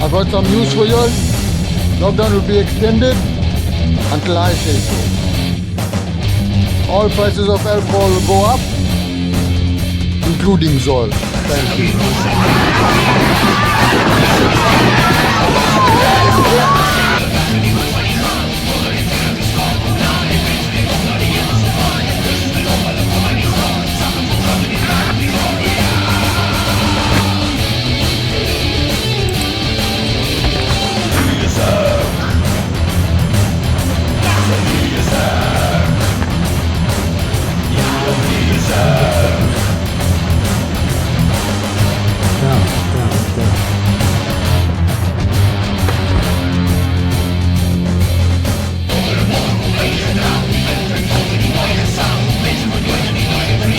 I've got some news for you all. Lockdown will be extended until I say so. All prices of alcohol will go up, including Zol. Thank you.